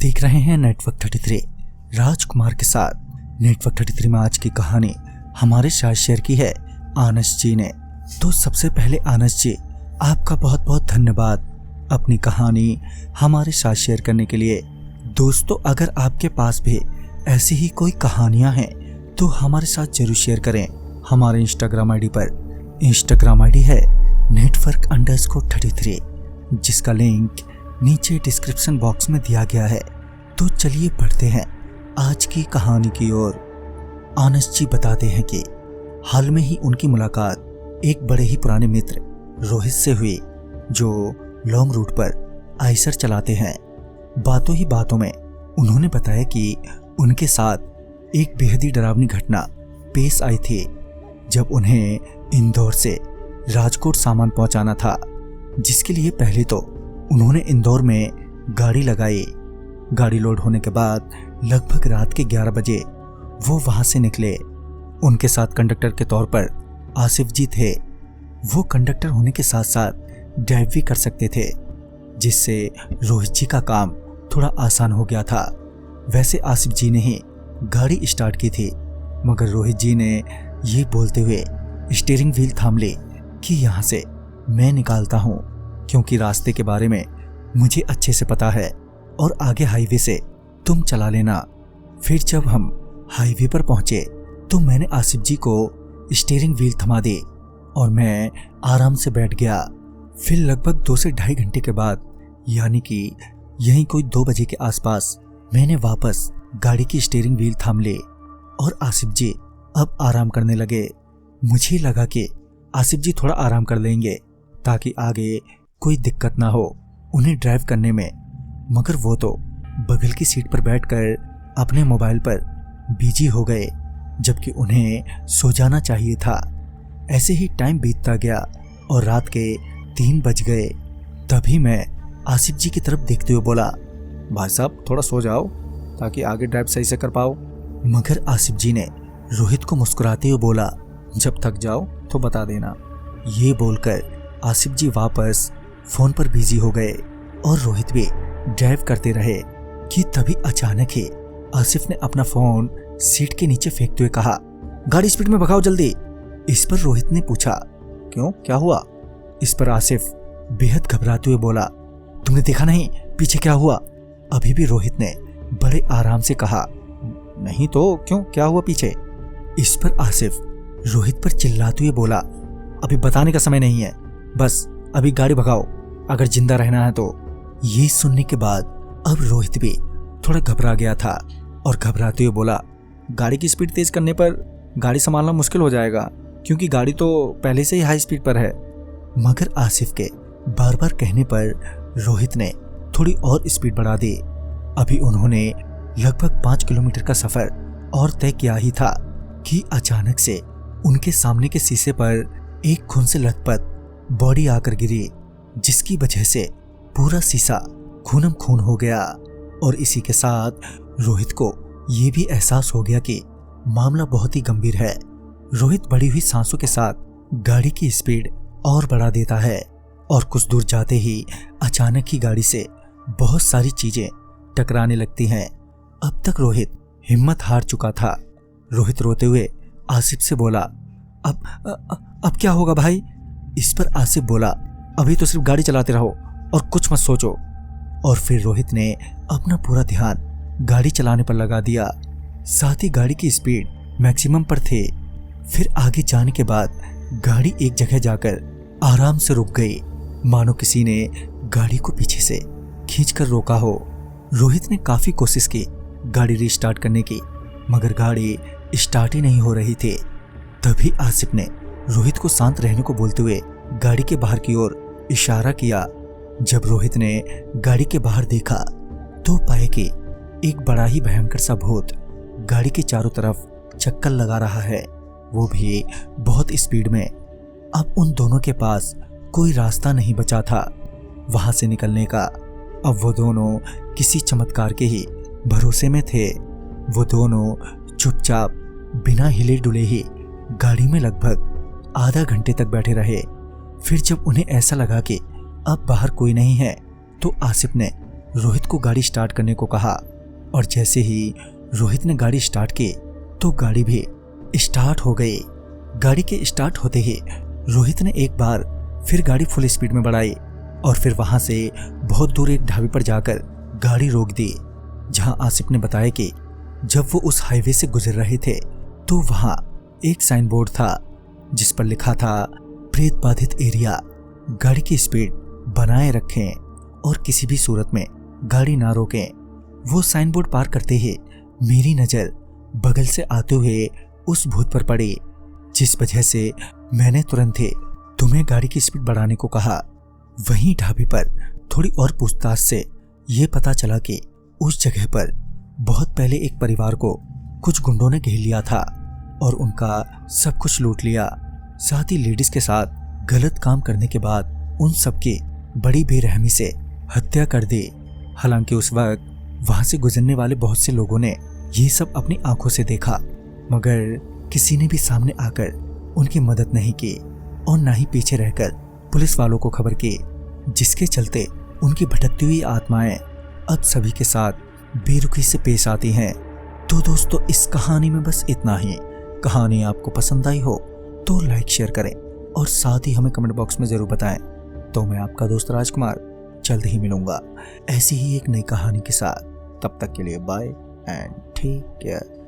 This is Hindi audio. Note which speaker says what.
Speaker 1: देख रहे हैं नेटवर्क 33 राजकुमार के साथ। नेटवर्क 33 में आज की कहानी हमारे साथ शेयर की है आनस जी ने। तो सबसे पहले आनस जी, आपका बहुत बहुत धन्यवाद अपनी कहानी हमारे साथ शेयर करने के लिए। दोस्तों, अगर आपके पास भी ऐसी ही कोई कहानियां हैं तो हमारे साथ जरूर शेयर करें। हमारे इंस्टाग्राम आईडी पर, इंस्टाग्राम आईडी है network_33, जिसका लिंक नीचे डिस्क्रिप्शन बॉक्स में दिया गया है। तो चलिए पढ़ते हैं आज की कहानी की ओर। आनस जी बताते हैं कि हाल में ही उनकी मुलाकात एक बड़े ही पुराने मित्र रोहित से हुई, जो लॉन्ग रूट पर आइसर चलाते हैं। बातों ही बातों में उन्होंने बताया कि उनके साथ एक बेहद ही डरावनी घटना पेश आई थी, जब उन्हें इंदौर से राजकोट सामान पहुंचाना था, जिसके लिए पहले तो उन्होंने इंदौर में गाड़ी लगाई। गाड़ी लोड होने के बाद लगभग रात के 11 बजे वो वहां से निकले। उनके साथ कंडक्टर के तौर पर आसिफ जी थे। वो कंडक्टर होने के साथ साथ ड्राइव भी कर सकते थे, जिससे रोहित जी का काम थोड़ा आसान हो गया था। वैसे आसिफ जी ने ही गाड़ी स्टार्ट की थी, मगर रोहित जी ने ये बोलते हुए स्टीयरिंग व्हील थाम ली कि यहाँ से मैं निकालता हूँ, क्योंकि रास्ते के बारे में मुझे अच्छे से पता है और आगे हाईवे से तुम चला लेना। फिर जब हम हाईवे पर पहुंचे तो मैंने आसिफ जी को स्टीयरिंग व्हील थमा दी और मैं आराम से बैठ गया। फिर लगभग 2 से ढाई घंटे के बाद, यानी कि यहीं कोई 2 बजे के आसपास, मैंने वापस गाड़ी की स्टीयरिंग व्हील थाम ली और आसिफ जी अब आराम करने लगे। मुझे लगा कि आसिफ जी थोड़ा आराम कर लेंगे ताकि आगे कोई दिक्कत ना हो उन्हें ड्राइव करने में, मगर वो तो बगल की सीट पर बैठकर अपने मोबाइल पर बिजी हो गए, जबकि उन्हें सो जाना चाहिए था। ऐसे ही टाइम बीतता गया और रात के 3 बज गए। तभी मैं आसिफ जी की तरफ देखते हुए बोला, भाई साहब थोड़ा सो जाओ ताकि आगे ड्राइव सही से कर पाओ। मगर आसिफ जी ने रोहित को मुस्कुराते हुए बोला, जब थक जाओ तो बता देना। ये बोलकर आसिफ जी वापस फोन पर बिजी हो गए और रोहित भी ड्राइव करते रहे कि तभी अचानक ही आसिफ ने अपना फोन सीट के नीचे फेंकते हुए कहा, गाड़ी स्पीड में भगाओ जल्दी। इस पर रोहित ने पूछा, क्यों, क्या हुआ? इस पर आसिफ बेहद घबराते हुए बोला, तुमने देखा नहीं पीछे क्या हुआ? अभी भी रोहित ने बड़े आराम से कहा, नहीं तो क्यों, क्या हुआ पीछे? इस पर आसिफ रोहित पर चिल्लाते हुए बोला, अभी बताने का समय नहीं है, बस अभी गाड़ी भगाओ अगर जिंदा रहना है तो। ये सुनने के बाद अब रोहित भी थोड़ा घबरा गया था और घबराते हुए बोला, गाड़ी की स्पीड तेज करने पर गाड़ी संभालना मुश्किल हो जाएगा, क्योंकि गाड़ी तो पहले से ही हाई स्पीड पर है। मगर आसिफ के बार बार कहने पर रोहित ने थोड़ी और स्पीड बढ़ा दी। अभी उन्होंने लगभग 5 किलोमीटर का सफर और तय किया ही था कि अचानक से उनके सामने के शीशे पर एक खून से लथपथ बॉडी आकर गिरी, जिसकी वजह से पूरा शीशा खूनम खून हो गया। और इसी के साथ रोहित को ये भी एहसास हो गया कि मामला बहुत ही गंभीर है। रोहित बढ़ी हुई सांसों के साथ गाड़ी की स्पीड और बढ़ा देता है और कुछ दूर जाते ही अचानक ही गाड़ी से बहुत सारी चीजें टकराने लगती हैं। अब तक रोहित हिम्मत हार चुका था। रोहित रोते हुए आसिफ से बोला, अब क्या होगा भाई? इस पर आसिफ बोला, अभी तो सिर्फ गाड़ी चलाते रहो और कुछ मत सोचो। और फिर रोहित ने अपना पूरा ध्यान गाड़ी चलाने पर लगा दिया, साथ ही गाड़ी की स्पीड मैक्सिमम पर थे। फिर आगे जाने के बाद गाड़ी एक जगह जाकर आराम से रुक गई, मानो किसी ने गाड़ी को पीछे से खींचकर रोका हो। रोहित ने काफी कोशिश की गाड़ी रीस्टार्ट करने की, मगर गाड़ी स्टार्ट ही नहीं हो रही थी। तभी आसिफ ने रोहित को शांत रहने को बोलते हुए गाड़ी के बाहर की ओर इशारा किया। जब रोहित ने गाड़ी के बाहर देखा तो पाया कि एक बड़ा ही भयंकर सा भूत गाड़ी के चारों तरफ चक्कर लगा रहा है, वो भी बहुत स्पीड में। अब उन दोनों के पास कोई रास्ता नहीं बचा था वहां से निकलने का। अब वो दोनों किसी चमत्कार के ही भरोसे में थे। वो दोनों चुपचाप बिना हिले डुले ही गाड़ी में लगभग आधा घंटे तक बैठे रहे। फिर जब उन्हें ऐसा लगा कि अब बाहर कोई नहीं है, तो आसिफ ने रोहित को गाड़ी स्टार्ट करने को कहा और जैसे ही रोहित ने गाड़ी स्टार्ट की तो गाड़ी भी स्टार्ट हो गई। गाड़ी के स्टार्ट होते ही रोहित ने एक बार फिर गाड़ी फुल स्पीड में बढ़ाई और फिर वहां से बहुत दूर एक ढाबे पर जाकर गाड़ी रोक दी, जहां आसिफ ने बताया कि जब वो उस हाईवे से गुजर रहे थे तो वहां एक साइन बोर्ड था जिस पर लिखा था प्रेत बाधित एरिया, गाड़ी की स्पीड बनाए रखें और किसी भी सूरत में गाड़ी ना रोकें। वो साइन बोर्ड पार करते ही मेरी नज़र बगल से आते हुए उस भूत पर पड़ी, जिस वजह से मैंने तुरंत ही तुम्हें गाड़ी की स्पीड बढ़ाने को कहा। वहीं ढाबे पर थोड़ी और पूछताछ से ये पता चला कि उस जगह पर बहुत पहले एक परिवार को कुछ गुंडों ने घेर लिया था और उनका सब कुछ लूट लिया, साथ ही लेडीज के साथ गलत काम करने के बाद उन सबकी बड़ी बेरहमी से हत्या कर दी। हालांकि उस वक्त वहां से गुजरने वाले बहुत से लोगों ने ये सब अपनी आंखों से देखा, मगर किसी ने भी सामने आकर उनकी मदद नहीं की और ना ही पीछे रहकर पुलिस वालों को खबर की, जिसके चलते उनकी भटकती हुई आत्माएं अब सभी के साथ बेरुखी से पेश आती हैं। तो दोस्तों, इस कहानी में बस इतना ही। कहानी आपको पसंद आई हो तो लाइक शेयर करें और साथ ही हमें कमेंट बॉक्स में जरूर बताएं। तो मैं आपका दोस्त राजकुमार जल्द ही मिलूंगा ऐसी ही एक नई कहानी के साथ। तब तक के लिए बाय एंड टेक केयर।